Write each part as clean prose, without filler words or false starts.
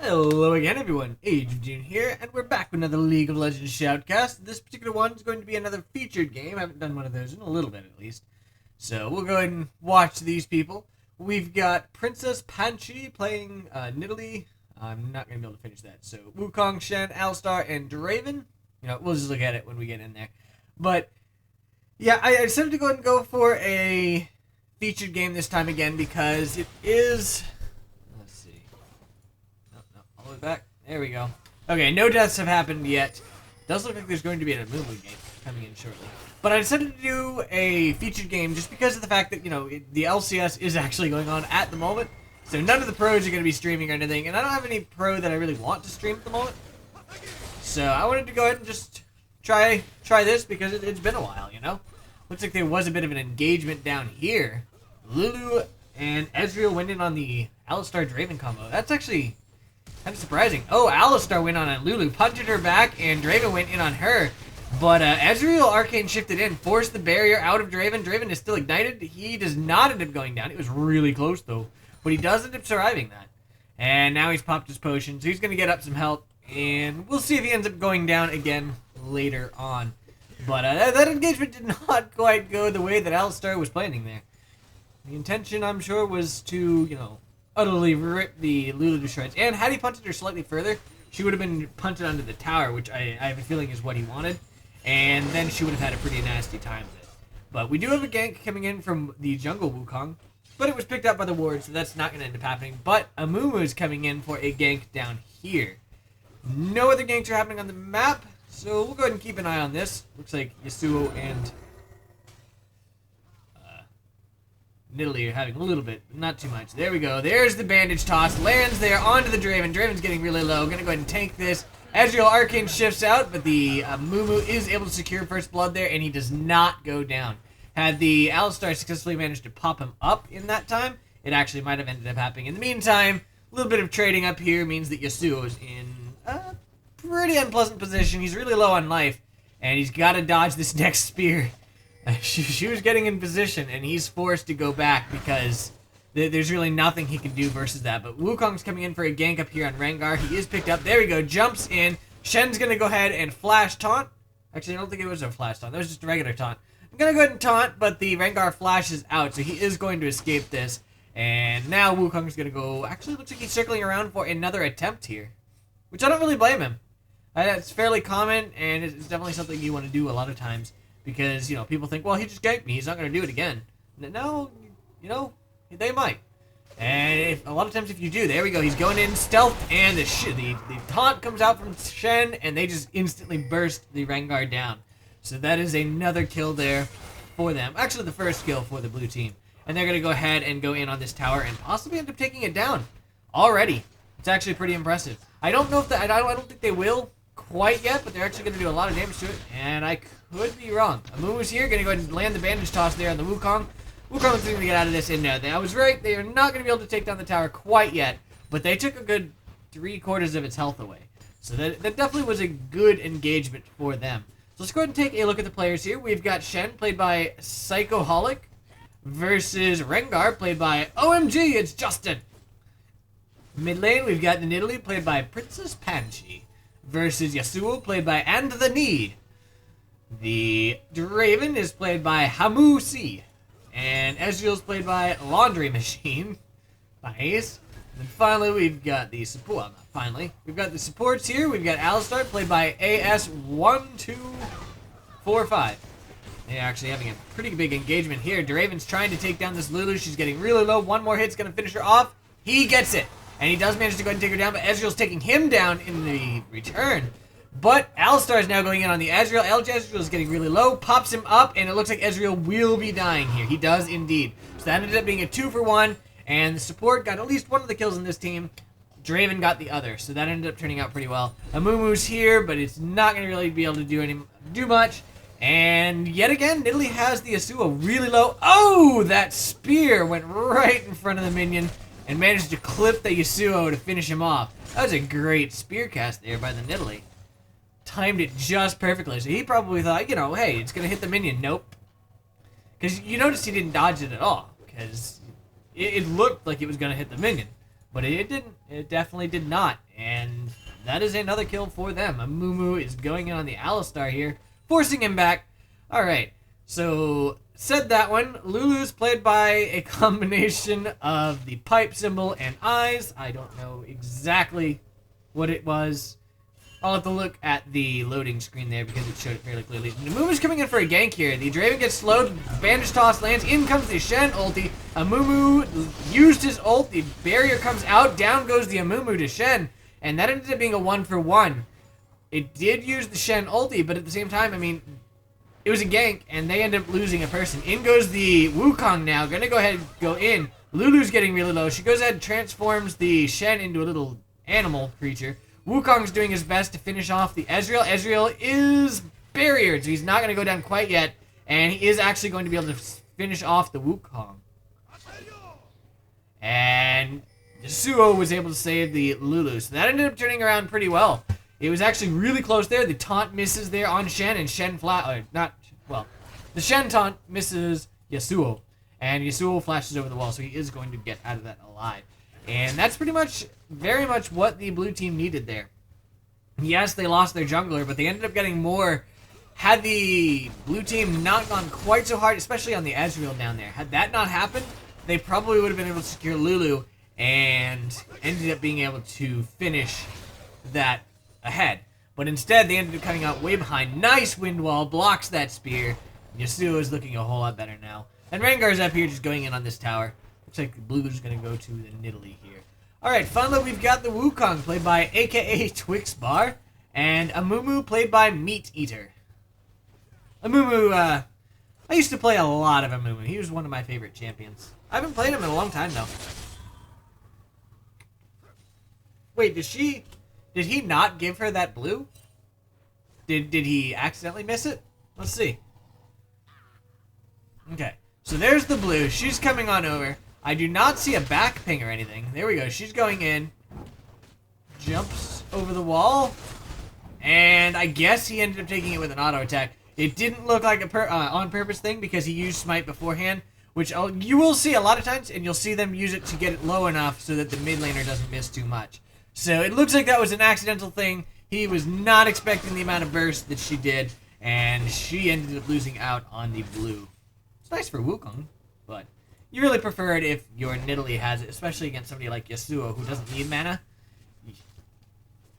Hello again, everyone. Age of June here, and we're back with another League of Legends Shoutcast. This particular one is going to be another featured game. I haven't done one of those in a little bit, at least. So we'll go ahead and watch these people. We've got Princess Panchi playing Nidalee. I'm not going to be able to finish that. So Wukong, Shen, Alistar, and Draven. We'll just look at it when we get in there. But yeah, I decided to go ahead and go for a featured game this time again because it is... All the way back. There we go. Okay, no deaths have happened yet. Does look like there's going to be an Amumu game coming in shortly. But I decided to do a featured game just because of the fact that, the LCS is actually going on at the moment. So none of the pros are going to be streaming or anything. And I don't have any pro that I really want to stream at the moment. So I wanted to go ahead and just try this because it's been a while, Looks like there was a bit of an engagement down here. Lulu and Ezreal went in on the Alistar Draven combo. That's actually... kind of surprising. Oh, Alistar went on Lulu, punted her back, and Draven went in on her. But Ezreal Arcane shifted in, forced the barrier out of Draven. Draven is still ignited. He does not end up going down. It was really close, though. But he does end up surviving that. And now he's popped his potion, so he's going to get up some health. And we'll see if he ends up going down again later on. But that engagement did not quite go the way that Alistar was planning there. The intention, I'm sure, was to, utterly rip the Lulu to shreds. And had he punted her slightly further, she would have been punted onto the tower, which I have a feeling is what he wanted. And then she would have had a pretty nasty time with it. But we do have a gank coming in from the jungle Wukong. But it was picked up by the ward, so that's not going to end up happening. But Amumu is coming in for a gank down here. No other ganks are happening on the map, so we'll go ahead and keep an eye on this. Looks like Yasuo and... Nidalee are having a little bit, but not too much. There we go. There's the bandage toss. Lands there onto the Draven. Draven's getting really low. Gonna go ahead and tank this. Ezreal Arcane shifts out, but the Mumu is able to secure first blood there, and he does not go down. Had the Alistar successfully managed to pop him up in that time, it actually might have ended up happening. In the meantime, a little bit of trading up here means that Yasuo is in a pretty unpleasant position. He's really low on life, and he's got to dodge this next spear. She was getting in position, and he's forced to go back because there's really nothing he can do versus that. But Wukong's coming in for a gank up here on Rengar. He is picked up. There we go. Jumps in. Shen's going to go ahead and flash taunt. Actually, I don't think it was a flash taunt. That was just a regular taunt. I'm going to go ahead and taunt, but the Rengar flashes out, so he is going to escape this. And now Wukong's going to go... Actually, looks like he's circling around for another attempt here, which I don't really blame him. It's fairly common, and it's definitely something you want to do a lot of times. Because, people think, well, he just ganked me. He's not going to do it again. No, they might. And a lot of times if you do, there we go. He's going in stealth, and the taunt comes out from Shen, and they just instantly burst the Rengar down. So that is another kill there for them. Actually, the first kill for the blue team. And they're going to go ahead and go in on this tower and possibly end up taking it down already. It's actually pretty impressive. I don't know if I don't think they will quite yet, but they're actually going to do a lot of damage to it, and I could be wrong. Amumu's here, going to go ahead and land the bandage toss there on the Wukong. Wukong is going to get out of this, and no, I was right. They are not going to be able to take down the tower quite yet, but they took a good 3/4 of its health away. So that definitely was a good engagement for them. So let's go ahead and take a look at the players here. We've got Shen, played by Psychoholic, versus Rengar, played by OMG, it's Justin. Mid lane, we've got the Nidalee, played by Princess Panchi, versus Yasuo, played by And the Need. The Draven is played by Hamu C. And Ezreal is played by Laundry Machine. Nice. And then finally, we've got the support. Well, not finally. We've got the supports here. We've got Alistar, played by AS1245. They're actually having a pretty big engagement here. Draven's trying to take down this Lulu. She's getting really low. One more hit's going to finish her off. He gets it. And he does manage to go ahead and take her down, but Ezreal's taking him down in the return. But Alistar is now going in on the Ezreal. Ezreal is getting really low, pops him up, and it looks like Ezreal will be dying here. He does indeed. So that ended up being a 2-for-1, and the support got at least one of the kills in this team. Draven got the other, so that ended up turning out pretty well. Amumu's here, but it's not going to really be able to do much. And yet again, Nidalee has the Yasuo really low. Oh, that spear went right in front of the minion and managed to clip the Yasuo to finish him off. That was a great spear cast there by the Nidalee. Timed it just perfectly. So he probably thought, hey, it's going to hit the minion. Nope. Because you notice he didn't dodge it at all. Because it looked like it was going to hit the minion. But it didn't. It definitely did not. that is another kill for them. Amumu is going in on the Alistar here, forcing him back. Alright, so said that one. Lulu's played by a combination of the pipe symbol and eyes. I don't know exactly what it was. I'll have to look at the loading screen there because it showed it fairly clearly. Amumu's coming in for a gank here. The Draven gets slowed. Bandage toss lands. In comes the Shen ulti. Amumu used his ult. The barrier comes out. Down goes the Amumu to Shen. And that ended up being a 1-for-1. It did use the Shen ulti, but at the same time, I mean, it was a gank, and they ended up losing a person. In goes the Wukong now. Gonna go ahead and go in. Lulu's getting really low. She goes ahead and transforms the Shen into a little animal creature. Wukong's doing his best to finish off the Ezreal. Ezreal is barriered, so he's not going to go down quite yet. And he is actually going to be able to finish off the Wukong. And Yasuo was able to save the Lulu. So that ended up turning around pretty well. It was actually really close there. The taunt misses there on Shen, and Shen the Shen taunt misses Yasuo. And Yasuo flashes over the wall, so he is going to get out of that alive. And that's pretty much, very much what the blue team needed there. Yes, they lost their jungler, but they ended up getting more. Had the blue team not gone quite so hard, especially on the Ezreal down there, had that not happened, they probably would have been able to secure Lulu and ended up being able to finish that ahead. But instead, they ended up coming out way behind. Nice wind wall, blocks that spear. Yasuo is looking a whole lot better now. And Rengar's up here just going in on this tower. Looks like the Blue's going to go to the Nidalee here. Alright, finally we've got the Wukong, played by a.k.a. Twix Bar, and Amumu, played by Meat Eater. Amumu, I used to play a lot of Amumu. He was one of my favorite champions. I haven't played him in a long time, though. Wait, did he not give her that blue? Did he accidentally miss it? Let's see. Okay, so there's the blue. She's coming on over. I do not see a back ping or anything. There we go. She's going in. Jumps over the wall. And I guess he ended up taking it with an auto attack. It didn't look like a on-purpose thing because he used Smite beforehand, which you will see a lot of times, and you'll see them use it to get it low enough so that the mid laner doesn't miss too much. So it looks like that was an accidental thing. He was not expecting the amount of burst that she did, and she ended up losing out on the blue. It's nice for Wukong, but you really prefer it if your Nidalee has it, especially against somebody like Yasuo who doesn't need mana.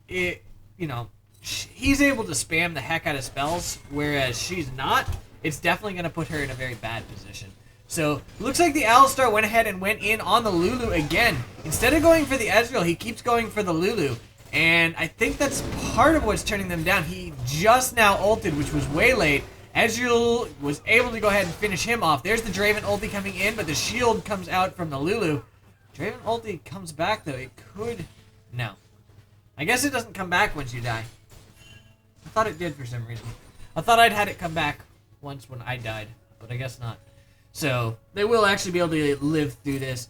He's able to spam the heck out of spells, whereas she's not. It's definitely going to put her in a very bad position. So, looks like the Alistar went ahead and went in on the Lulu again. Instead of going for the Ezreal, he keeps going for the Lulu. And I think that's part of what's turning them down. He just now ulted, which was way late. Ezreal was able to go ahead and finish him off. There's the Draven ulti coming in, but the shield comes out from the Lulu. Draven ulti comes back, though. It could... No. I guess it doesn't come back once you die. I thought it did for some reason. I thought I'd had it come back once when I died, but I guess not. So, they will actually be able to live through this.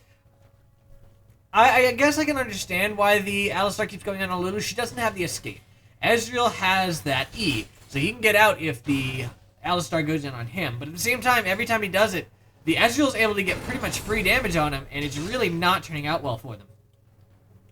I guess I can understand why the Alistar keeps going on Lulu. She doesn't have the escape. Ezreal has that E, so he can get out if the Alistar goes in on him. But at the same time, every time he does it, the Ezreal's able to get pretty much free damage on him, and it's really not turning out well for them.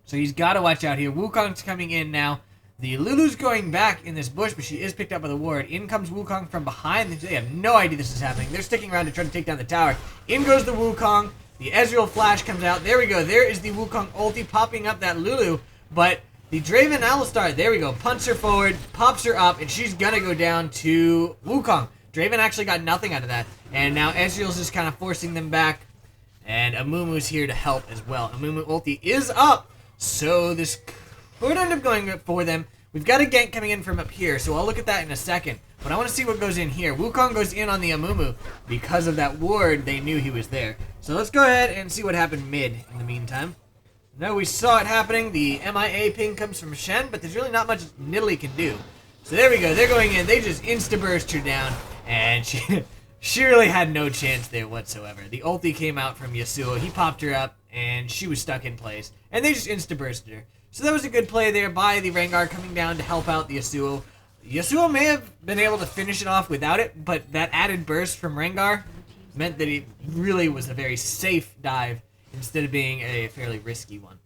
So he's got to watch out here. Wukong's coming in now. The Lulu's going back in this bush, but she is picked up by the ward. In comes Wukong from behind. They have no idea this is happening. They're sticking around to try to take down the tower. In goes the Wukong. The Ezreal flash comes out. There we go. There is the Wukong ulti popping up that Lulu. But the Draven Alistar, there we go, punts her forward, pops her up, and she's going to go down to Wukong. Draven actually got nothing out of that. And now Ezreal's just kind of forcing them back. And Amumu's here to help as well. Amumu ulti is up. So this could end up going for them. We've got a gank coming in from up here, so I'll look at that in a second. But I want to see what goes in here. Wukong goes in on the Amumu. Because of that ward, they knew he was there. So let's go ahead and see what happened mid in the meantime. No, we saw it happening. The MIA ping comes from Shen, but there's really not much Nidalee can do. So there we go. They're going in. They just insta-burst her down. And she really had no chance there whatsoever. The ulti came out from Yasuo. He popped her up, and she was stuck in place. And they just insta-bursted her. So that was a good play there by the Rengar coming down to help out the Yasuo. Yasuo may have been able to finish it off without it, but that added burst from Rengar meant that it really was a very safe dive instead of being a fairly risky one.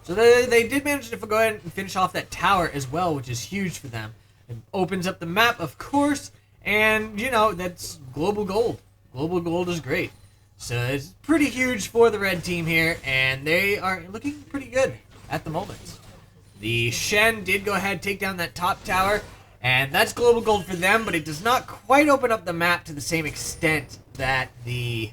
So they did manage to go ahead and finish off that tower as well, which is huge for them. It opens up the map, of course, and, you know, that's global gold. Global gold is great. So it's pretty huge for the red team here, and they are looking pretty good at the moment. The Shen did go ahead and take down that top tower, and that's global gold for them, but it does not quite open up the map to the same extent that the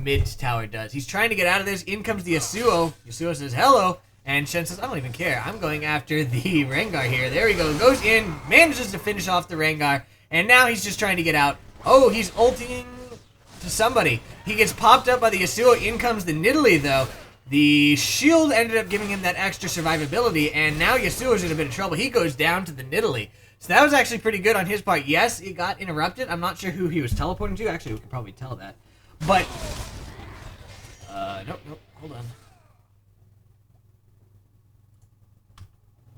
mid tower does. He's trying to get out of this. In comes the Yasuo. Yasuo says hello, and Shen says, I don't even care. I'm going after the Rengar here. There we go. Goes in, manages to finish off the Rengar, and now he's just trying to get out. Oh, he's ulting to somebody. He gets popped up by the Yasuo. In comes the Nidalee, though. The shield ended up giving him that extra survivability, and now Yasuo's in a bit of trouble. He goes down to the Nidalee. So that was actually pretty good on his part. Yes, it got interrupted. I'm not sure who he was teleporting to. Actually, we could probably tell that. But, nope, hold on.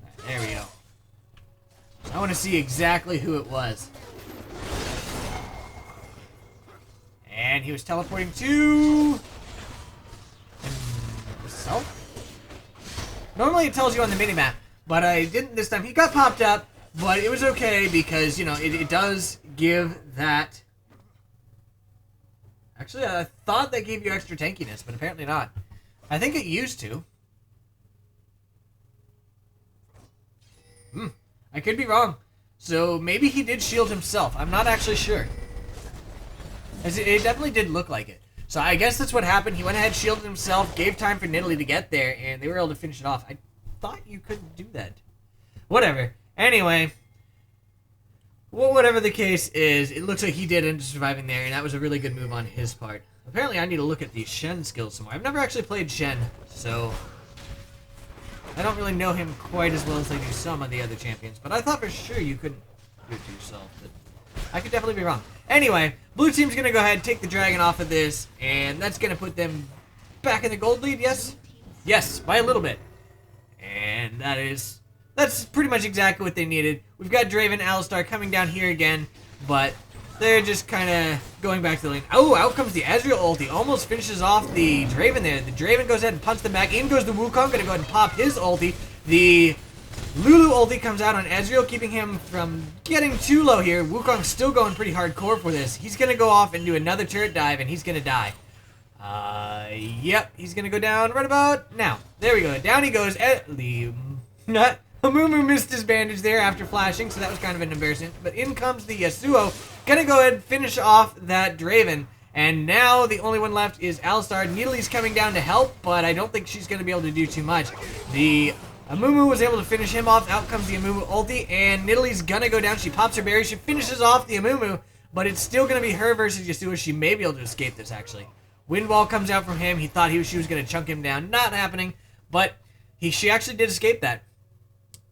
Right, there we go. I want to see exactly who it was. And he was teleporting to himself? Normally it tells you on the minimap, but I didn't this time. He got popped up, but it was okay because, you know, it does give that. Actually, I thought that gave you extra tankiness, but apparently not. I think it used to. I could be wrong. So maybe he did shield himself. I'm not actually sure. As it definitely did look like it. So I guess that's what happened. He went ahead, shielded himself, gave time for Nidalee to get there, and they were able to finish it off. I thought you couldn't do that. Whatever. Anyway, well, whatever the case is, it looks like he did end up surviving there, and that was a really good move on his part. Apparently, I need to look at the Shen skills some more. I've never actually played Shen, so I don't really know him quite as well as I do some of the other champions, but I thought for sure you couldn't do it to yourself, but I could definitely be wrong. Anyway, blue team's going to go ahead and take the dragon off of this, and that's going to put them back in the gold lead, yes? Yes, by a little bit. And that's pretty much exactly what they needed. We've got Draven, Alistar coming down here again, but they're just kind of going back to the lane. Oh, out comes the Ezreal ulti. Almost finishes off the Draven there. The Draven goes ahead and punches them back. In goes the Wukong. Going to go ahead and pop his ulti. The Lulu ulti comes out on Ezreal, keeping him from getting too low here. Wukong's still going pretty hardcore for this. He's going to go off and do another turret dive, and he's going to die. Yep, he's going to go down right about now. There we go. Down he goes. Amumu missed his bandage there after flashing, so that was kind of an embarrassment. But in comes the Yasuo. Gonna go ahead and finish off that Draven. And now the only one left is Alistar. Nidalee's coming down to help, but I don't think she's going to be able to do too much. The Amumu was able to finish him off. Out comes the Amumu ulti, and Nidalee's gonna go down. She pops her berry. She finishes off the Amumu, but it's still gonna be her versus Yasuo. She may be able to escape this, actually. Wind Wall comes out from him. He thought she was gonna chunk him down. Not happening, but she actually did escape that.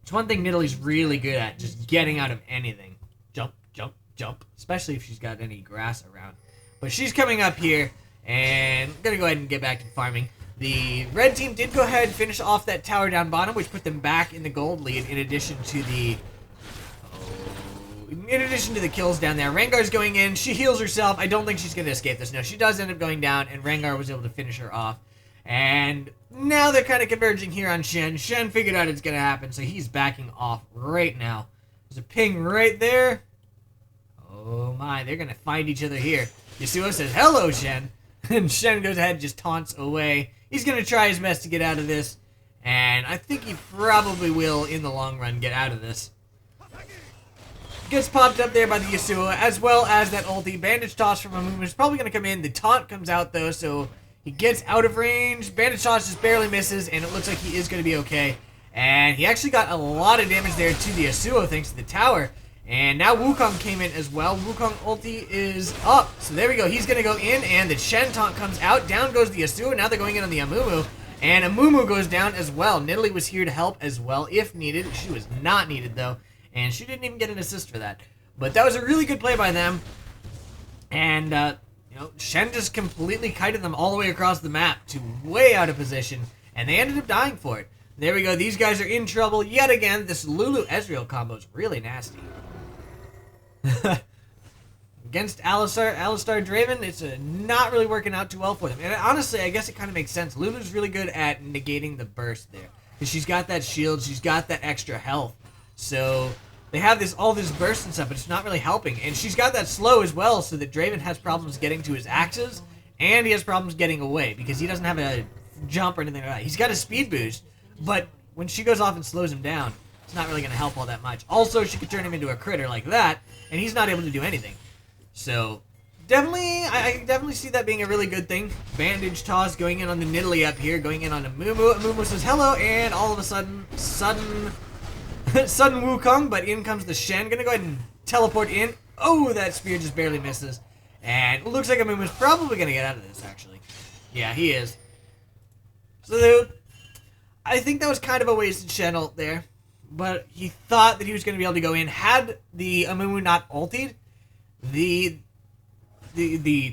It's one thing Nidalee's really good at, just getting out of anything. Jump, jump, jump, especially if she's got any grass around. But she's coming up here, and gonna go ahead and get back to farming. The red team did go ahead and finish off that tower down bottom, which put them back in the gold lead in addition to the kills down there. Rengar's going in. She heals herself. I don't think she's going to escape this. No, she does end up going down, and Rengar was able to finish her off. And now they're kind of converging here on Shen. Shen figured out it's going to happen, so he's backing off right now. There's a ping right there. Oh my, they're going to find each other here. Yasuo says, hello, Shen. And Shen goes ahead and just taunts away. He's going to try his best to get out of this. And I think he probably will, in the long run, get out of this. Gets popped up there by the Yasuo, as well as that ulti. Bandage toss from Amumu is probably going to come in. The taunt comes out, though, so he gets out of range. Bandage toss just barely misses, and it looks like he is going to be okay. And he actually got a lot of damage there to the Yasuo, thanks to the tower. And now Wukong came in as well. Wukong ulti is up. So there we go. He's going to go in, and the Shen taunt comes out. Down goes the Yasuo. Now they're going in on the Amumu. And Amumu goes down as well. Nidalee was here to help as well, if needed. She was not needed, though. And she didn't even get an assist for that. But that was a really good play by them. And, Shen just completely kited them all the way across the map to way out of position. And they ended up dying for it. There we go. These guys are in trouble yet again. This Lulu Ezreal combo is really nasty. against Alistar Draven, it's not really working out too well for them. And honestly, I guess it kind of makes sense. Lulu's really good at negating the burst there. Because she's got that shield, she's got that extra health. So they have all this burst and stuff, but it's not really helping. And she's got that slow as well, so that Draven has problems getting to his axes, and he has problems getting away, because he doesn't have a jump or anything like that. He's got a speed boost, but when she goes off and slows him down, it's not really going to help all that much. Also, she could turn him into a critter like that, and he's not able to do anything. So, definitely, I definitely see that being a really good thing. Bandage toss going in on the Nidalee up here, going in on Amumu. Amumu says hello, and all of a sudden, sudden Wukong, but in comes the Shen. Gonna go ahead and teleport in. Oh, that spear just barely misses. And it looks like Amumu's probably gonna get out of this, actually. Yeah, he is. So, I think that was kind of a wasted Shen ult there. But he thought that he was going to be able to go in. Had the Amumu not ultied, the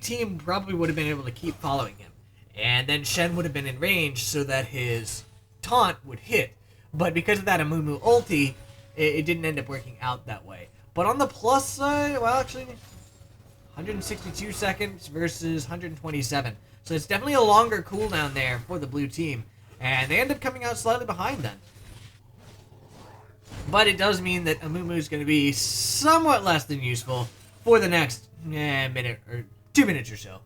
team probably would have been able to keep following him. And then Shen would have been in range so that his taunt would hit. But because of that Amumu ulti, it didn't end up working out that way. But on the plus side, well, actually, 162 seconds versus 127. So it's definitely a longer cooldown there for the blue team. And they end up coming out slightly behind then. But it does mean that Amumu is going to be somewhat less than useful for the next minute or 2 minutes or so.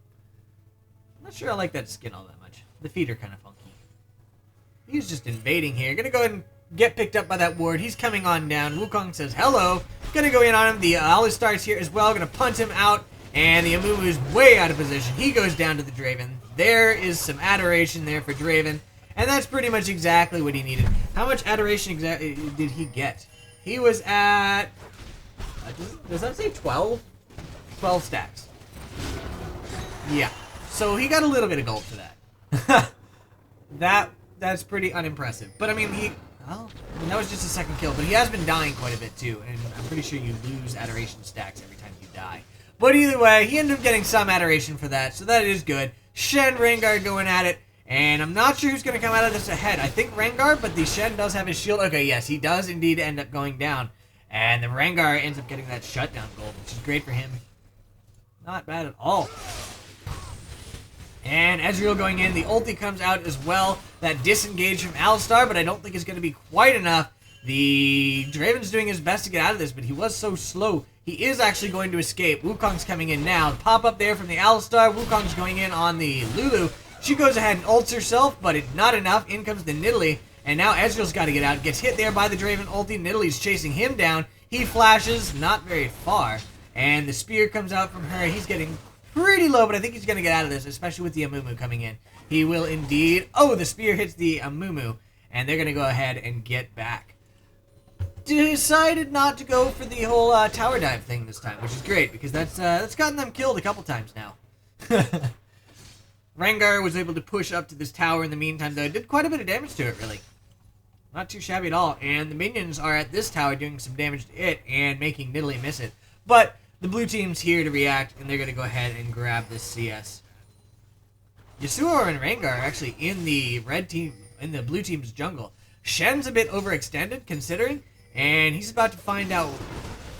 I'm not sure I like that skin all that much. The feet are kind of funky. He's just invading here. Going to go ahead and get picked up by that ward. He's coming on down. Wukong says hello. Going to go in on him. The Alistar's here as well. Going to punt him out. And the Amumu is way out of position. He goes down to the Draven. There is some adoration there for Draven. And that's pretty much exactly what he needed. How much adoration exactly did he get? He was at... does that say 12? 12 stacks. Yeah. So he got a little bit of gold for that. That's pretty unimpressive. But I mean, that was just a second kill. But he has been dying quite a bit too. And I'm pretty sure you lose adoration stacks every time you die. But either way, he ended up getting some adoration for that. So that is good. Shen, Rengar going at it. And I'm not sure who's going to come out of this ahead. I think Rengar, but the Shen does have his shield. Okay, yes, he does indeed end up going down. And the Rengar ends up getting that shutdown gold, which is great for him. Not bad at all. And Ezreal going in. The ulti comes out as well. That disengage from Alistar, but I don't think it's going to be quite enough. The Draven's doing his best to get out of this, but he was so slow. He is actually going to escape. Wukong's coming in now. Pop up there from the Alistar. Wukong's going in on the Lulu. She goes ahead and ults herself, but it's not enough. In comes the Nidalee, and now Ezreal's got to get out. Gets hit there by the Draven ulti. Nidalee's chasing him down. He flashes, not very far, and the spear comes out from her. He's getting pretty low, but I think he's going to get out of this, especially with the Amumu coming in. He will indeed. Oh, the spear hits the Amumu, and they're going to go ahead and get back. Decided not to go for the whole tower dive thing this time, which is great, because that's gotten them killed a couple times now. Rengar was able to push up to this tower in the meantime, though. It did quite a bit of damage to it, really. Not too shabby at all. And the minions are at this tower doing some damage to it and making Nidalee miss it. But the blue team's here to react, and they're going to go ahead and grab this CS. Yasuo and Rengar are actually in the blue team's jungle. Shen's a bit overextended, considering, and he's about to find out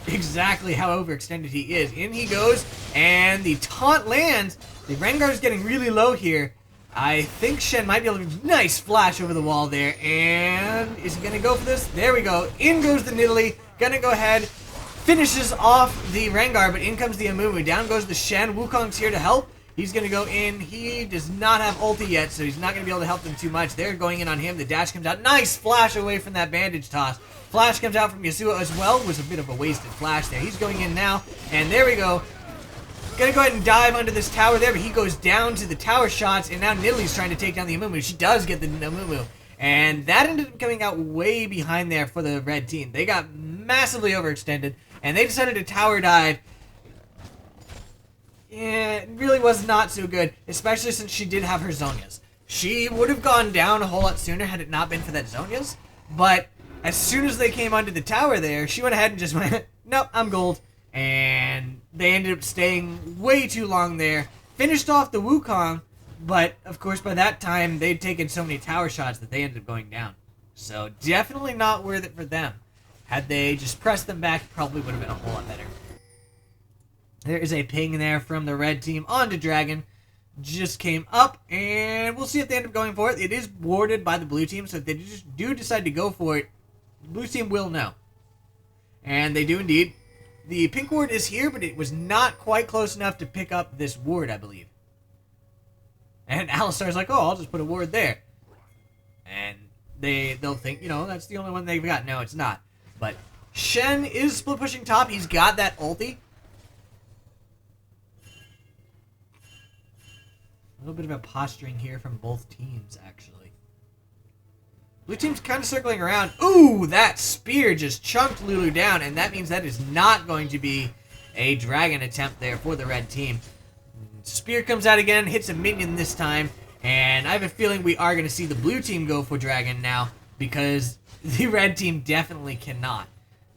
exactly how overextended he is. In he goes, and the taunt lands. The Rengar's getting really low here. I think Shen might be able to... Nice flash over the wall there. And is he going to go for this? There we go. In goes the Nidalee. Going to go ahead. Finishes off the Rengar, but in comes the Amumu. Down goes the Shen. Wukong's here to help. He's going to go in. He does not have ulti yet, so he's not going to be able to help them too much. They're going in on him. The dash comes out. Nice flash away from that bandage toss. Flash comes out from Yasuo as well. Was a bit of a wasted flash there. He's going in now. And there we go. Gonna go ahead and dive under this tower there, but he goes down to the tower shots, and now Nidalee's trying to take down the Amumu. She does get the Amumu, and that ended up coming out way behind there for the red team. They got massively overextended, and they decided to tower dive. Yeah, it really was not so good, especially since she did have her Zhonya's. She would have gone down a whole lot sooner had it not been for that Zhonya's, but as soon as they came onto the tower there, she went ahead and just went, nope, I'm gold. And they ended up staying way too long there. Finished off the Wukong, but of course by that time they'd taken so many tower shots that they ended up going down. So definitely not worth it for them. Had they just pressed them back, it probably would have been a whole lot better. There is a ping there from the red team onto Dragon. Just came up, and we'll see if they end up going for it. It is warded by the blue team, so if they just do decide to go for it, the blue team will know. And they do indeed. The pink ward is here, but it was not quite close enough to pick up this ward, I believe. And Alistar's like, oh, I'll just put a ward there. And they'll think, that's the only one they've got. No, it's not. But Shen is split pushing top. He's got that ulti. A little bit of a posturing here from both teams, actually. Blue team's kind of circling around. Ooh, that spear just chunked Lulu down, and that means that is not going to be a dragon attempt there for the red team. Spear comes out again, hits a minion this time, and I have a feeling we are going to see the blue team go for dragon now, because the red team definitely cannot.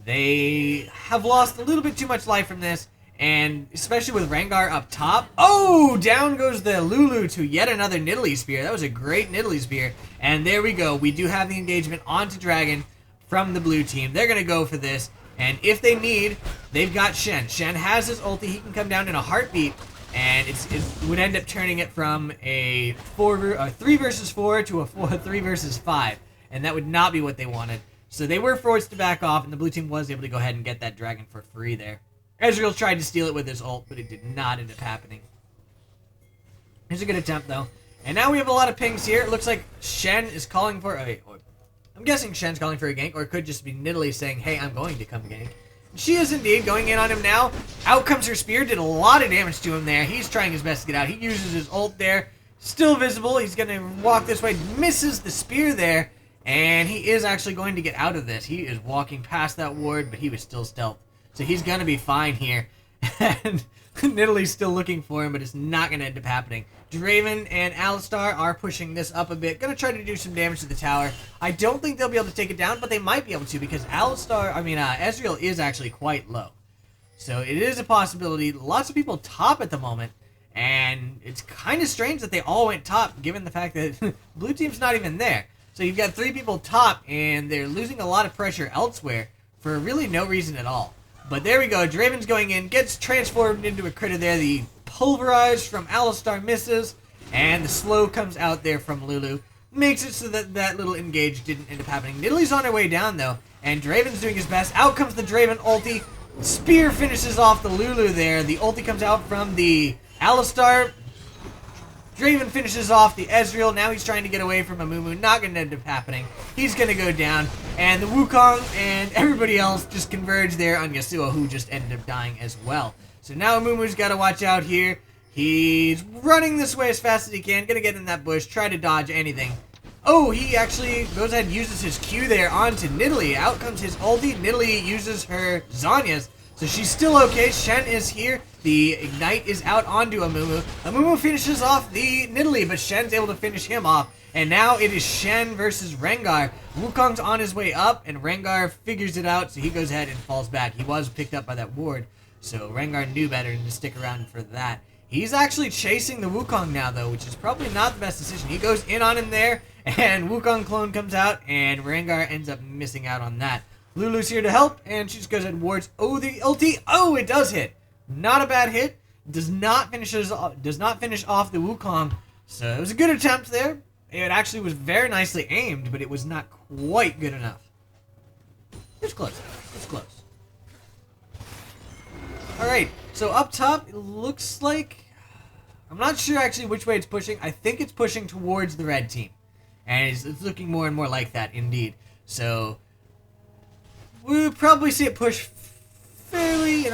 They have lost a little bit too much life from this, and especially with Rengar up top. Oh, down goes the Lulu to yet another Nidalee Spear. That was a great Nidalee Spear. And there we go. We do have the engagement onto Dragon from the blue team. They're going to go for this. And if they need, they've got Shen. Shen has his ulti. He can come down in a heartbeat. And it would end up turning it from a 3 versus 4 to a 3 versus 5. And that would not be what they wanted. So they were forced to back off, and the blue team was able to go ahead and get that Dragon for free there. Ezreal tried to steal it with his ult, but it did not end up happening. Here's a good attempt, though. And now we have a lot of pings here. It looks like Shen is calling for I'm guessing Shen's calling for a gank, or it could just be Nidalee saying, hey, I'm going to come gank. She is indeed going in on him now. Out comes her spear. Did a lot of damage to him there. He's trying his best to get out. He uses his ult there. Still visible. He's going to walk this way. Misses the spear there. And he is actually going to get out of this. He is walking past that ward, but he was still stealth. So he's going to be fine here. And Nidalee's still looking for him, but it's not going to end up happening. Draven and Alistar are pushing this up a bit. Going to try to do some damage to the tower. I don't think they'll be able to take it down, but they might be able to because Ezreal is actually quite low. So it is a possibility. Lots of people top at the moment. And it's kind of strange that they all went top, given the fact that blue team's not even there. So you've got 3 people top, and they're losing a lot of pressure elsewhere for really no reason at all. But there we go. Draven's going in, gets transformed into a critter there. The pulverize from Alistar misses, and the slow comes out there from Lulu. Makes it so that that little engage didn't end up happening. Nidalee's on her way down, though, and Draven's doing his best. Out comes the Draven ulti. Spear finishes off the Lulu there. The ulti comes out from the Alistar. Draven finishes off the Ezreal. Now he's trying to get away from Amumu. Not going to end up happening. He's going to go down. And the Wukong and everybody else just converge there on Yasuo, who just ended up dying as well. So now Amumu's got to watch out here. He's running this way as fast as he can. Going to get in that bush. Try to dodge anything. Oh, he actually goes ahead and uses his Q there onto Nidalee. Out comes his ulti. Nidalee uses her Zhonya's. So she's still okay. Shen is here. The Ignite is out onto Amumu. Amumu finishes off the Nidalee, but Shen's able to finish him off. And now it is Shen versus Rengar. Wukong's on his way up, and Rengar figures it out, so he goes ahead and falls back. He was picked up by that ward, so Rengar knew better than to stick around for that. He's actually chasing the Wukong now, though, which is probably not the best decision. He goes in on him there, and Wukong clone comes out, and Rengar ends up missing out on that. Lulu's here to help, and she just goes ahead and wards. Oh, the ulti. Oh, it does hit. Not a bad hit. Does not finish off the Wukong. So it was a good attempt there. It actually was very nicely aimed, but it was not quite good enough. It's close. It's close. Alright, so up top, it looks like... I'm not sure actually which way it's pushing. I think it's pushing towards the red team. And it's looking more and more like that, indeed. So... we'll probably see it push fairly,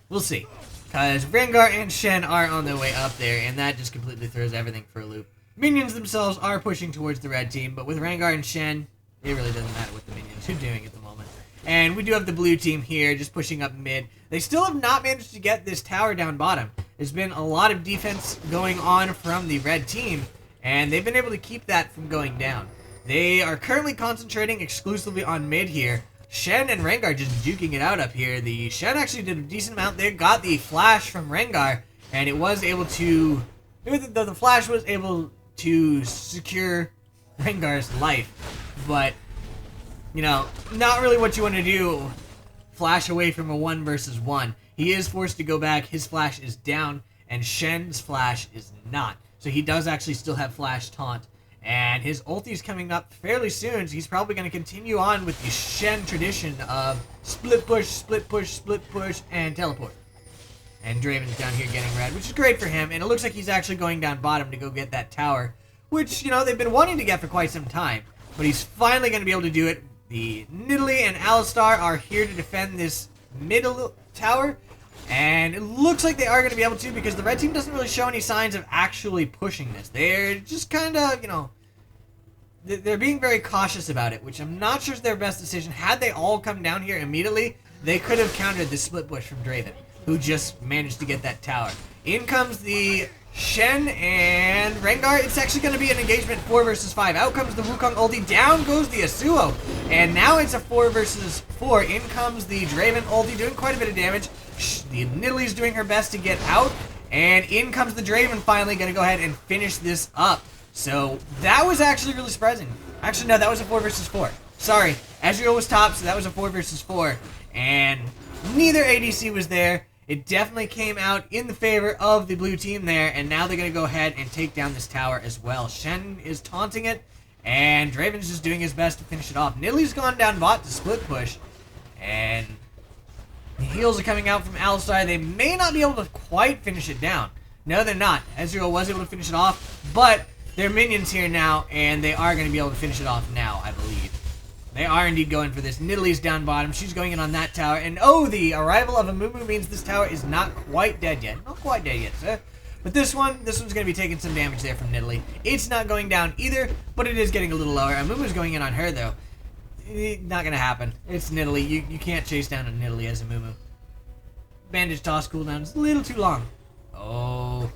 we'll see. Because Rengar and Shen are on their way up there, and that just completely throws everything for a loop. Minions themselves are pushing towards the red team, but with Rengar and Shen, it really doesn't matter what the minions are doing at the moment. And we do have the blue team here, just pushing up mid. They still have not managed to get this tower down bottom. There's been a lot of defense going on from the red team, and they've been able to keep that from going down. They are currently concentrating exclusively on mid here. Shen and Rengar just duking it out up here. The Shen actually did a decent amount there. Got the flash from Rengar, and it was able to... the flash was able to secure Rengar's life. But, not really what you want to do. Flash away from a 1 versus 1. he is forced to go back. His flash is down, and Shen's flash is not. So he does actually still have flash taunt. And his ulti's coming up fairly soon, so he's probably going to continue on with the Shen tradition of split push, and teleport. And Draven's down here getting red, which is great for him. And it looks like he's actually going down bottom to go get that tower, which, you know, they've been wanting to get for quite some time. But he's finally going to be able to do it. The Nidalee and Alistar are here to defend this middle tower. And it looks like they are going to be able to, because the red team doesn't really show any signs of actually pushing this. They're just kind of, you know, they're being very cautious about it, which I'm not sure is their best decision. Had they all come down here immediately, they could have countered the split push from Draven, who just managed to get that tower. In comes the Shen and Rengar. It's actually going to be an engagement 4 versus 5. Out comes the Wukong ulti. Down goes the Yasuo. And now it's a 4 versus 4. In comes the Draven ulti, doing quite a bit of damage. The Nidalee's doing her best to get out. And in comes the Draven, finally going to go ahead and finish this up. So that was actually really surprising. Actually, no, that was a 4 versus 4. Sorry, Ezreal was top, so that was a 4 versus 4. And neither ADC was there. It definitely came out in the favor of the blue team there, and now they're going to go ahead and take down this tower as well. Shen is taunting it, and Draven's just doing his best to finish it off. Nidalee's gone down bot to split push, and the heals are coming out from Alistar. They may not be able to quite finish it down. No, they're not. Ezreal was able to finish it off, but they're minions here now, and they are going to be able to finish it off now, I believe. They are indeed going for this. Nidalee's down bottom. She's going in on that tower. And oh, the arrival of a Mumu means this tower is not quite dead yet. Not quite dead yet, sir. But this one's going to be taking some damage there from Nidalee. It's not going down either, but it is getting a little lower. Amumu's going in on her, though. Not going to happen. It's Nidalee. You can't chase down a Nidalee as a Mumu. Bandage toss cooldown is a little too long. Oh.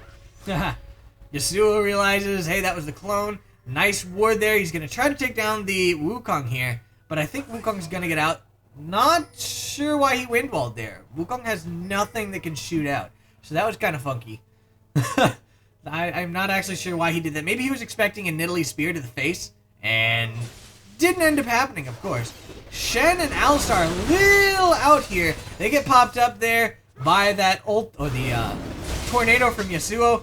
Yasuo realizes, hey, that was the clone. Nice ward there. He's going to try to take down the Wukong here, but I think Wukong's going to get out. Not sure why he windwalled there. Wukong has nothing that can shoot out, so that was kind of funky. I'm not actually sure why he did that. Maybe he was expecting a Nidalee spear to the face, and didn't end up happening, of course. Shen and Alistar are a little out here. They get popped up there by that ult, or the tornado from Yasuo.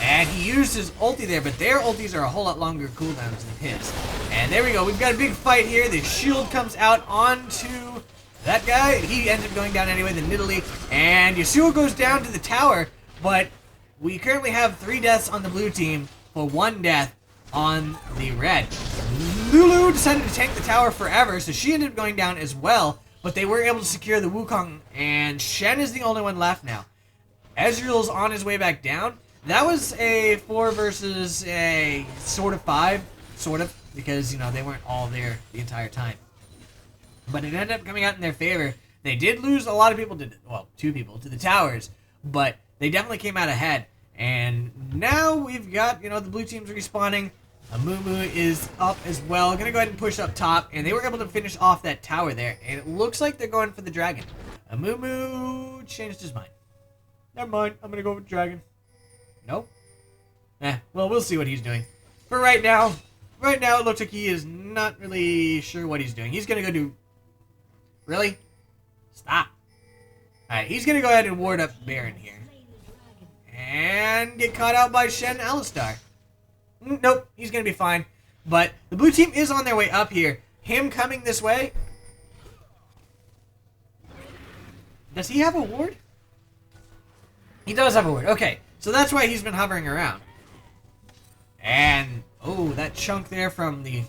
And he used his ulti there, but their ultis are a whole lot longer cooldowns than his. And there we go. We've got a big fight here. The shield comes out onto that guy. He ends up going down anyway, the Nidalee. And Yasuo goes down to the tower, but we currently have 3 deaths on the blue team for 1 death on the red. Lulu decided to tank the tower forever, so she ended up going down as well. But they were able to secure the Wukong, and Shen is the only one left now. Ezreal's on his way back down. That was a 4 versus a sort of 5, because, you know, they weren't all there the entire time. But it ended up coming out in their favor. They did lose a lot of people, well, 2 people, to the towers, but they definitely came out ahead. And now we've got, you know, the blue team's respawning. Amumu is up as well. Gonna go ahead and push up top, and they were able to finish off that tower there. And it looks like they're going for the dragon. Amumu changed his mind. Never mind, I'm gonna go with dragon. Nope. Well, we'll see what he's doing. For right now, it looks like he is not really sure what he's doing. He's gonna go do... Really? Stop. Alright, he's gonna go ahead and ward up Baron here. And get caught out by Shen and Alistar. Nope, he's gonna be fine. But the blue team is on their way up here. Him coming this way... Does he have a ward? He does have a ward. Okay. So that's why he's been hovering around. And, oh, that chunk there from the...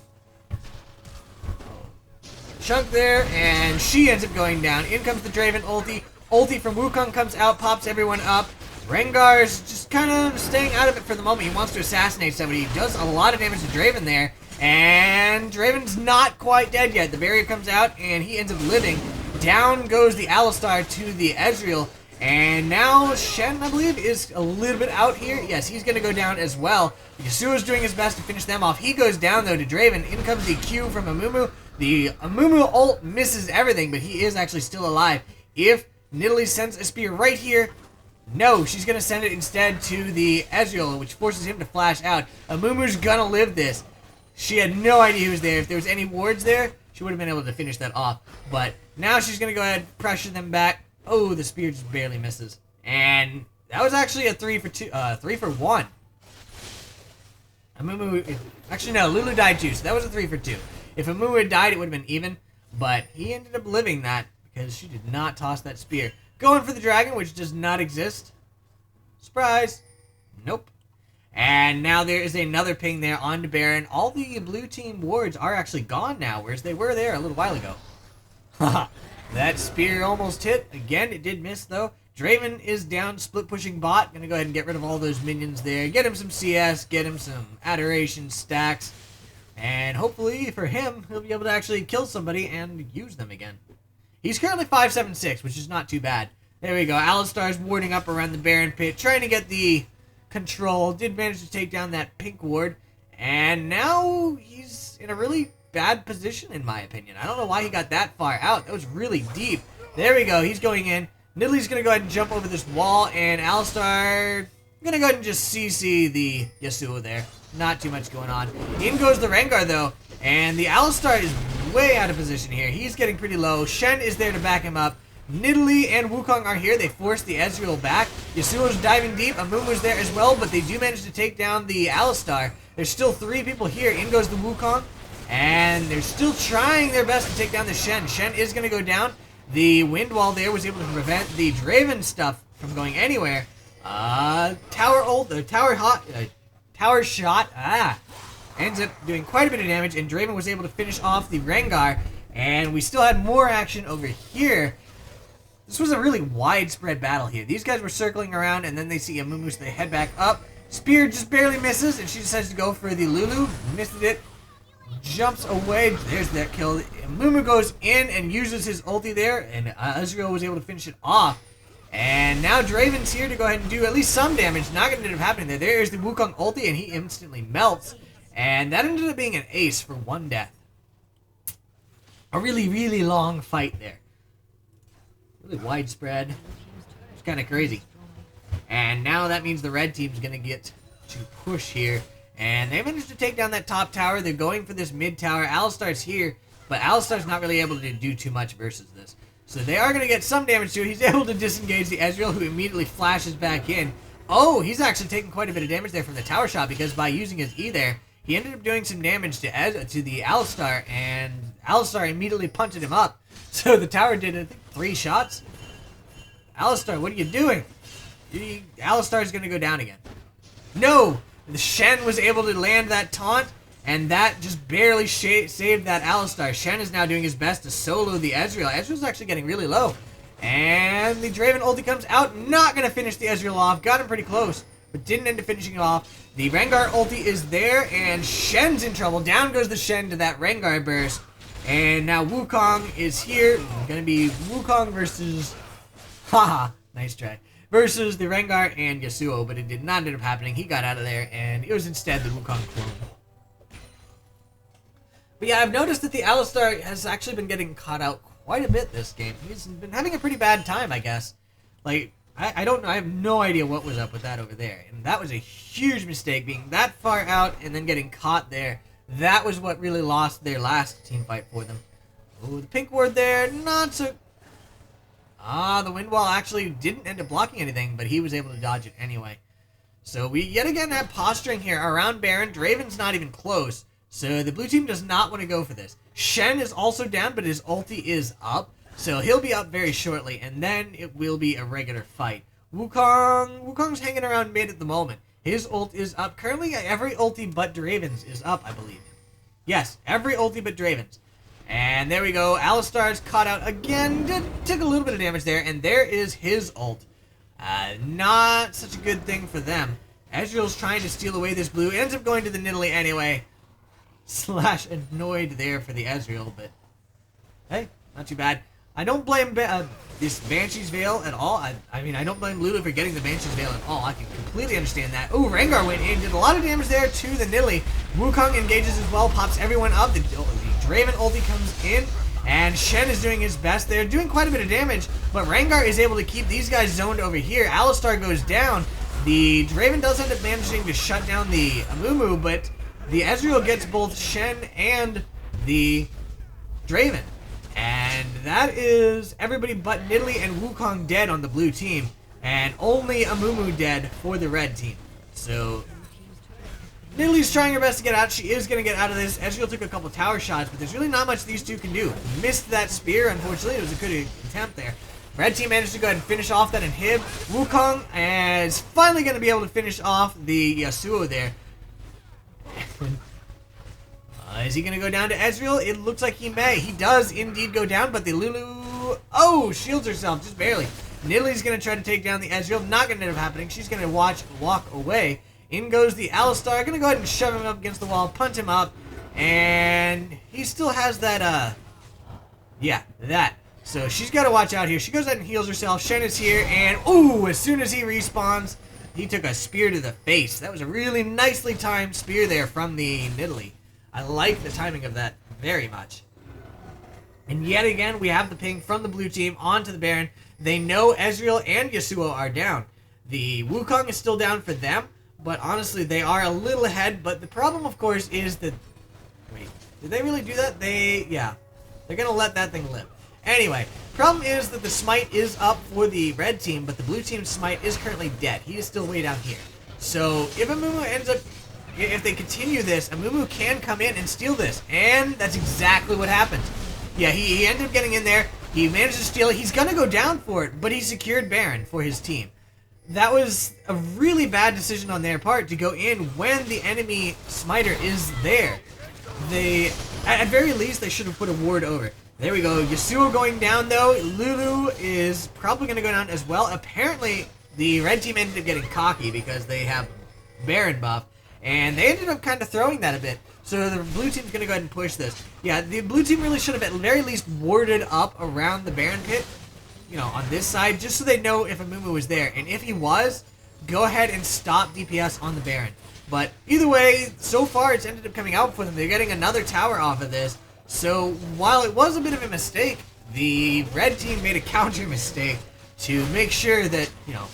Chunk there, and she ends up going down. In comes the Draven ulti. Ulti from Wukong comes out, pops everyone up. Rengar's just kind of staying out of it for the moment. He wants to assassinate somebody. He does a lot of damage to Draven there. And Draven's not quite dead yet. The barrier comes out, and he ends up living. Down goes the Alistar to the Ezreal. And now Shen, I believe, is a little bit out here. Yes, he's going to go down as well. Yasuo's doing his best to finish them off. He goes down, though, to Draven. In comes the Q from Amumu. The Amumu ult misses everything, but he is actually still alive. If Nidalee sends a spear right here, no, she's going to send it instead to the Ezreal, which forces him to flash out. Amumu's going to live this. She had no idea who was there. If there was any wards there, she would have been able to finish that off. But now she's going to go ahead and pressure them back. Oh, the spear just barely misses. And that was actually a 3 for 1. Amumu, actually no, Lulu died too, so that was a 3 for 2. If Amumu had died, it would have been even, but he ended up living that because she did not toss that spear. Going for the dragon, which does not exist. Surprise! Nope. And now there is another ping there onto Baron. All the blue team wards are actually gone now, whereas they were there a little while ago. Haha. That spear almost hit. Again, it did miss though. Draven is down, split pushing bot. Gonna go ahead and get rid of all those minions there. Get him some CS, get him some adoration stacks. And hopefully for him, he'll be able to actually kill somebody and use them again. He's currently 576, which is not too bad. There we go. Alistar's warding up around the Baron pit, trying to get the control. Did manage to take down that pink ward. And now he's in a really bad position, in my opinion. I don't know why he got that far out. That was really deep. There we go. He's going in. Nidalee's going to go ahead and jump over this wall. And Alistar going to go ahead and just CC the Yasuo there. Not too much going on. In goes the Rengar, though. And the Alistar is way out of position here. He's getting pretty low. Shen is there to back him up. Nidalee and Wukong are here. They force the Ezreal back. Yasuo's diving deep. Amumu's there as well, but they do manage to take down the Alistar. There's still 3 people here. In goes the Wukong. And they're still trying their best to take down the Shen. Shen is going to go down. The wind wall there was able to prevent the Draven stuff from going anywhere. Tower shot. Ends up doing quite a bit of damage, and Draven was able to finish off the Rengar. And we still had more action over here. This was a really widespread battle here. These guys were circling around, and then they see Amumu, so they head back up. Spear just barely misses, and she decides to go for the Lulu. Missed it. Jumps away. There's that kill. Amumu goes in and uses his ulti there, and Ezreal was able to finish it off. And now Draven's here to go ahead and do at least some damage. Not going to end up happening there. There's the Wukong ulti, and he instantly melts. And that ended up being an ace for 1 death. A really, really long fight there. Really widespread. It's kind of crazy. And now that means the red team's going to get to push here. And they managed to take down that top tower. They're going for this mid tower. Alistar's here, but Alistar's not really able to do too much versus this. So they are going to get some damage to it. He's able to disengage the Ezreal, who immediately flashes back in. Oh, he's actually taking quite a bit of damage there from the tower shot, because by using his E there, he ended up doing some damage to the Alistar, and Alistar immediately punted him up. So the tower did, I think, 3 shots. Alistar, what are you doing? Alistar's going to go down again. No! The Shen was able to land that taunt, and that just barely saved that Alistar. Shen is now doing his best to solo the Ezreal. Ezreal's actually getting really low. And the Draven ulti comes out, not going to finish the Ezreal off. Got him pretty close, but didn't end up finishing it off. The Rengar ulti is there, and Shen's in trouble. Down goes the Shen to that Rengar burst. And now Wukong is here. Going to be Wukong versus... Haha, nice try. Versus the Rengar and Yasuo, but it did not end up happening. He got out of there, and it was instead the Wukong clone. But yeah, I've noticed that the Alistar has actually been getting caught out quite a bit this game. He's been having a pretty bad time, I guess. Like, I don't know, I have no idea what was up with that over there. And that was a huge mistake, being that far out and then getting caught there. That was what really lost their last team fight for them. Oh, the pink ward there, not so... the wind wall actually didn't end up blocking anything, but he was able to dodge it anyway. So we yet again have posturing here around Baron. Draven's not even close, so the blue team does not want to go for this. Shen is also down, but his ulti is up, so he'll be up very shortly, and then it will be a regular fight. Wukong's hanging around mid at the moment. His ult is up. Currently, every ulti but Draven's is up, I believe. Yes, every ulti but Draven's. And there we go. Alistar's caught out again. Took a little bit of damage there. And there is his ult. Not such a good thing for them. Ezreal's trying to steal away this blue. Ends up going to the Nidalee anyway. Slash annoyed there for the Ezreal. But hey, not too bad. I don't blame this Banshee's Veil at all. I mean, I don't blame Lulu for getting the Banshee's Veil at all. I can completely understand that. Oh, Rengar went in. Did a lot of damage there to the Nidalee. Wukong engages as well. Pops everyone up. The Draven ulti comes in, and Shen is doing his best. They're doing quite a bit of damage, but Rengar is able to keep these guys zoned over here. Alistar goes down. The Draven does end up managing to shut down the Amumu, but the Ezreal gets both Shen and the Draven. And that is everybody but Nidalee and Wukong dead on the blue team. And only Amumu dead for the red team. So Nidalee's trying her best to get out. She is going to get out of this. Ezreal took a couple tower shots, but there's really not much these two can do. Missed that spear, unfortunately. It was a good attempt there. Red team managed to go ahead and finish off that inhib. Wukong is finally going to be able to finish off the Yasuo there. Is he going to go down to Ezreal? It looks like he may. He does indeed go down, but the Lulu... Oh, shields herself, just barely. Nidalee's going to try to take down the Ezreal. Not going to end up happening. She's going to walk away. In goes the Alistar. Going to go ahead and shove him up against the wall, punch him up. And he still has that, yeah, that. So she's got to watch out here. She goes ahead and heals herself. Shen is here, and ooh, as soon as he respawns, he took a spear to the face. That was a really nicely timed spear there from the Nidalee. I like the timing of that very much. And yet again, we have the ping from the blue team onto the Baron. They know Ezreal and Yasuo are down. The Wukong is still down for them, but honestly, they are a little ahead. But the problem, of course, is that... Wait, did they really do that? Yeah. They're going to let that thing live. Anyway, problem is that the smite is up for the red team, but the blue team's smite is currently dead. He is still way down here. So if Amumu ends up... If they continue this, Amumu can come in and steal this. And that's exactly what happened. Yeah, he ended up getting in there. He managed to steal it. He's going to go down for it, but he secured Baron for his team. That was a really bad decision on their part to go in when the enemy smiter is there. At very least, they should have put a ward over. There we go. Yasuo going down, though. Lulu is probably going to go down as well. Apparently, the red team ended up getting cocky because they have Baron buff. And they ended up kind of throwing that a bit. So the blue team's going to go ahead and push this. Yeah, the blue team really should have at very least warded up around the Baron pit, you know, on this side, just so they know if Amumu was there. And if he was, go ahead and stop DPS on the Baron. But either way, so far it's ended up coming out for them. They're getting another tower off of this. So while it was a bit of a mistake, the red team made a counter mistake to make sure that, you know,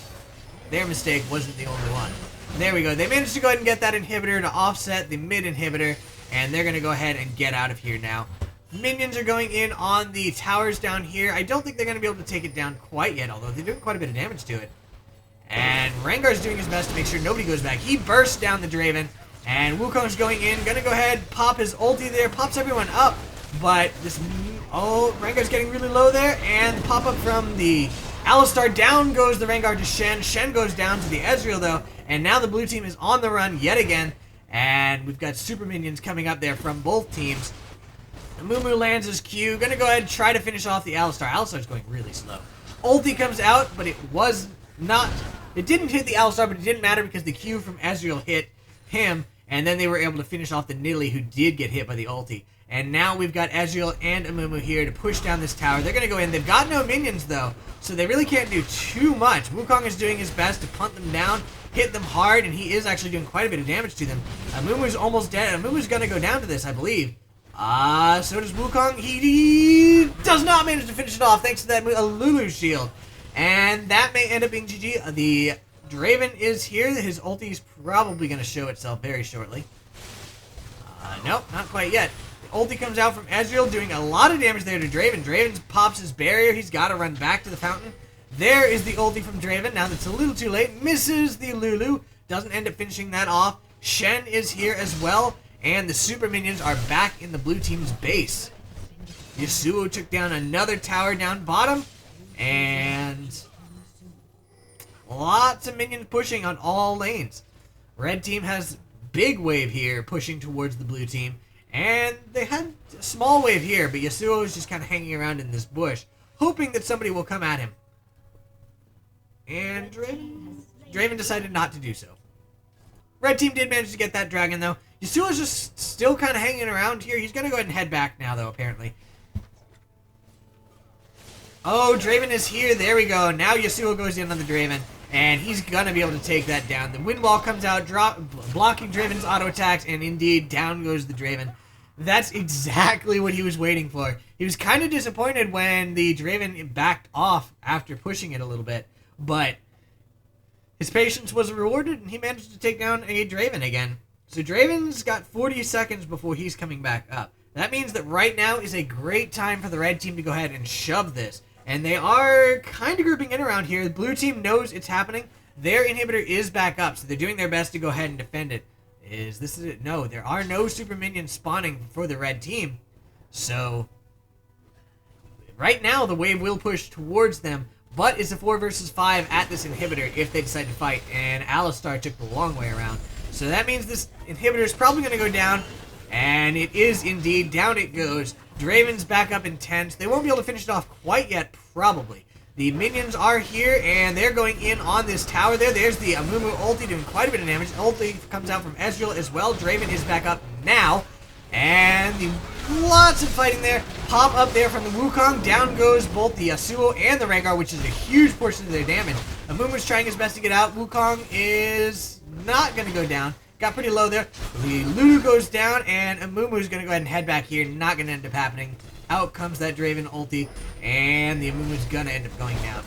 their mistake wasn't the only one. There we go. They managed to go ahead and get that inhibitor to offset the mid inhibitor, and they're going to go ahead and get out of here now. Minions are going in on the towers down here. I don't think they're going to be able to take it down quite yet, although they're doing quite a bit of damage to it. And Rengar's doing his best to make sure nobody goes back. He bursts down the Draven, and Wukong's going in. Going to go ahead, pop his ulti there, pops everyone up, but this... Oh, Rengar's getting really low there, and pop up from the Alistar. Down goes the Rengar to Shen. Shen goes down to the Ezreal, though. And now the blue team is on the run yet again. And we've got super minions coming up there from both teams. Amumu lands his Q. Gonna go ahead and try to finish off the Alistar. Alistar's going really slow. Ulti comes out, but it was not... It didn't hit the Alistar, but it didn't matter because the Q from Ezreal hit him. And then they were able to finish off the Nidalee, who did get hit by the ulti. And now we've got Ezreal and Amumu here to push down this tower. They're going to go in. They've got no minions, though, so they really can't do too much. Wukong is doing his best to punt them down, hit them hard, and he is actually doing quite a bit of damage to them. Amumu's almost dead. Amumu's going to go down to this, I believe. So does Wukong. He does not manage to finish it off thanks to that Lulu shield. And that may end up being GG. The Draven is here. His ulti is probably going to show itself very shortly. Nope, not quite yet. Ulti comes out from Ezreal, doing a lot of damage there to Draven. Draven pops his barrier. He's got to run back to the fountain. There is the ulti from Draven. Now that's a little too late. Misses the Lulu. Doesn't end up finishing that off. Shen is here as well. And the super minions are back in the blue team's base. Yasuo took down another tower down bottom. And lots of minions pushing on all lanes. Red team has big wave here pushing towards the blue team. And they had a small wave here, but Yasuo is just kind of hanging around in this bush, hoping that somebody will come at him. And Draven decided not to do so. Red team did manage to get that dragon, though. Yasuo is just still kind of hanging around here. He's going to go ahead and head back now, though, apparently. Oh, Draven is here. There we go. Now Yasuo goes in on the Draven, and he's going to be able to take that down. The wind wall comes out, blocking Draven's auto attacks, and indeed, down goes the Draven. That's exactly what he was waiting for. He was kind of disappointed when the Draven backed off after pushing it a little bit, but his patience was rewarded, and he managed to take down a Draven again. So Draven's got 40 seconds before he's coming back up. That means that right now is a great time for the red team to go ahead and shove this. And they are kind of grouping in around here. The blue team knows it's happening. Their inhibitor is back up, so they're doing their best to go ahead and defend it. Is this it? No, there are no super minions spawning for the red team. So, right now the wave will push towards them, but it's a 4 versus 5 at this inhibitor if they decide to fight, and Alistar took the long way around. So that means this inhibitor is probably going to go down, and it is indeed. Down it goes. Draven's back up in 10. They won't be able to finish it off quite yet, probably. The minions are here, and they're going in on this tower there. There's the Amumu ulti doing quite a bit of damage. Ulti comes out from Ezreal as well. Draven is back up now. And lots of fighting there. Pop up there from the Wukong. Down goes both the Yasuo and the Rengar, which is a huge portion of their damage. Amumu's trying his best to get out. Wukong is not going to go down. Got pretty low there. The Lulu goes down, and Amumu's going to go ahead and head back here. Not going to end up happening. Out comes that Draven ulti, and the Amumu's gonna end up going down.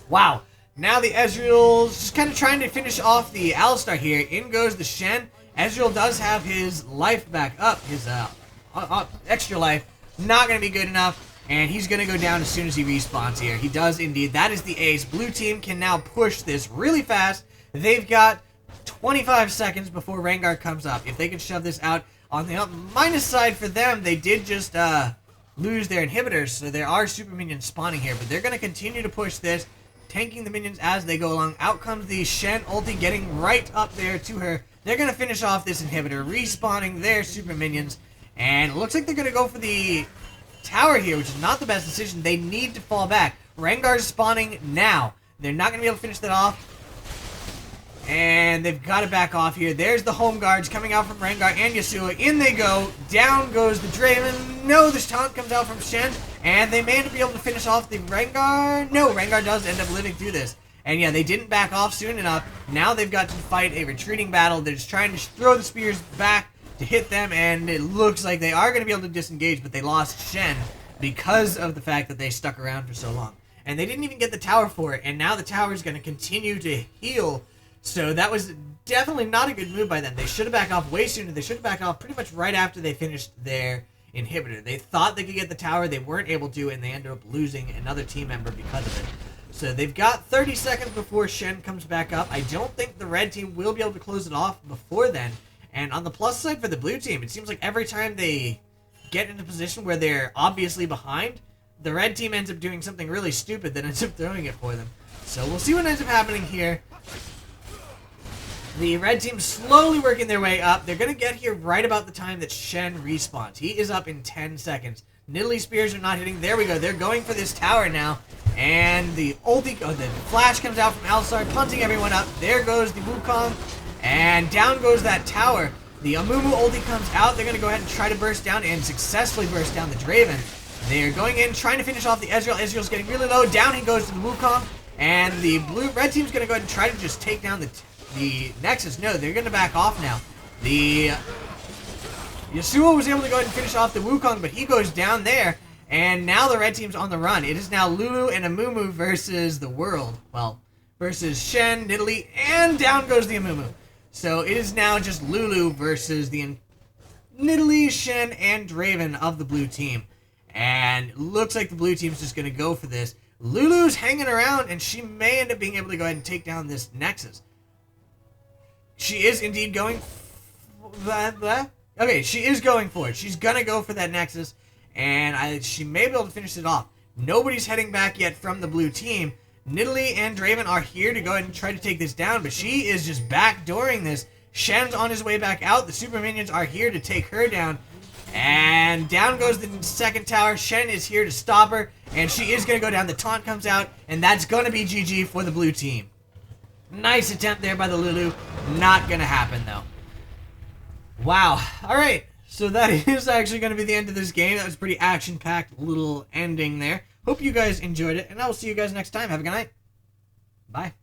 Wow. Now the Ezreal's just kind of trying to finish off the Alistar here. In goes the Shen. Ezreal does have his life back up, his extra life. Not gonna be good enough, and he's gonna go down as soon as he respawns here. He does indeed. That is the ace. Blue team can now push this really fast. They've got 25 seconds before Rengar comes up. If they can shove this out. On the minus side for them, they did just lose their inhibitors, so there are super minions spawning here, but they're going to continue to push this, tanking the minions as they go along. Out comes the Shen ulti, getting right up there to her. They're going to finish off this inhibitor, respawning their super minions, and it looks like they're going to go for the tower here, which is not the best decision. They need to fall back. Rengar's spawning now. They're not going to be able to finish that off. And they've got to back off here. There's the home guards coming out from Rengar and Yasuo. In they go. Down goes the Draven. No, this taunt comes out from Shen. And they may be able to finish off the Rengar. No, Rengar does end up living through this. And yeah, they didn't back off soon enough. Now they've got to fight a retreating battle. They're just trying to throw the spears back to hit them. And it looks like they are going to be able to disengage. But they lost Shen because of the fact that they stuck around for so long. And they didn't even get the tower for it. And now the tower is going to continue to heal. So that was definitely not a good move by them. They should have backed off way sooner. They should have backed off pretty much right after they finished their inhibitor. They thought they could get the tower. They weren't able to, and they ended up losing another team member because of it. So they've got 30 seconds before Shen comes back up. I don't think the red team will be able to close it off before then. And on the plus side for the blue team, it seems like every time they get in a position where they're obviously behind, the red team ends up doing something really stupid that ends up throwing it for them. So we'll see what ends up happening here. The red team slowly working their way up. They're going to get here right about the time that Shen respawns. He is up in 10 seconds. Nidalee spears are not hitting. There we go. They're going for this tower now. And the ulti, the flash comes out from Alistar, punting everyone up. There goes the Wukong. And down goes that tower. The Amumu ulti comes out. They're going to go ahead and try to burst down and successfully burst down the Draven. They're going in, trying to finish off the Ezreal. Ezreal's getting really low. Down he goes to the Wukong. And the red team's going to go ahead and try to just take down the Nexus. No, they're going to back off now. The Yasuo was able to go ahead and finish off the Wukong, but he goes down there. And now the red team's on the run. It is now Lulu and Amumu versus the world. Well, versus Shen, Nidalee, and down goes the Amumu. So it is now just Lulu versus the Nidalee, Shen, and Draven of the blue team. And it looks like the blue team's just going to go for this. Lulu's hanging around, and she may end up being able to go ahead and take down this Nexus. She is indeed going... Okay, she is going for it. She's going to go for that Nexus, and she may be able to finish it off. Nobody's heading back yet from the blue team. Nidalee and Draven are here to go ahead and try to take this down, but she is just backdooring this. Shen's on his way back out. The super minions are here to take her down. And down goes the second tower. Shen is here to stop her, and she is going to go down. The taunt comes out, and that's going to be GG for the blue team. Nice attempt there by the Lulu. Not going to happen, though. Wow. Alright, so that is actually going to be the end of this game. That was a pretty action-packed little ending there. Hope you guys enjoyed it, and I will see you guys next time. Have a good night. Bye.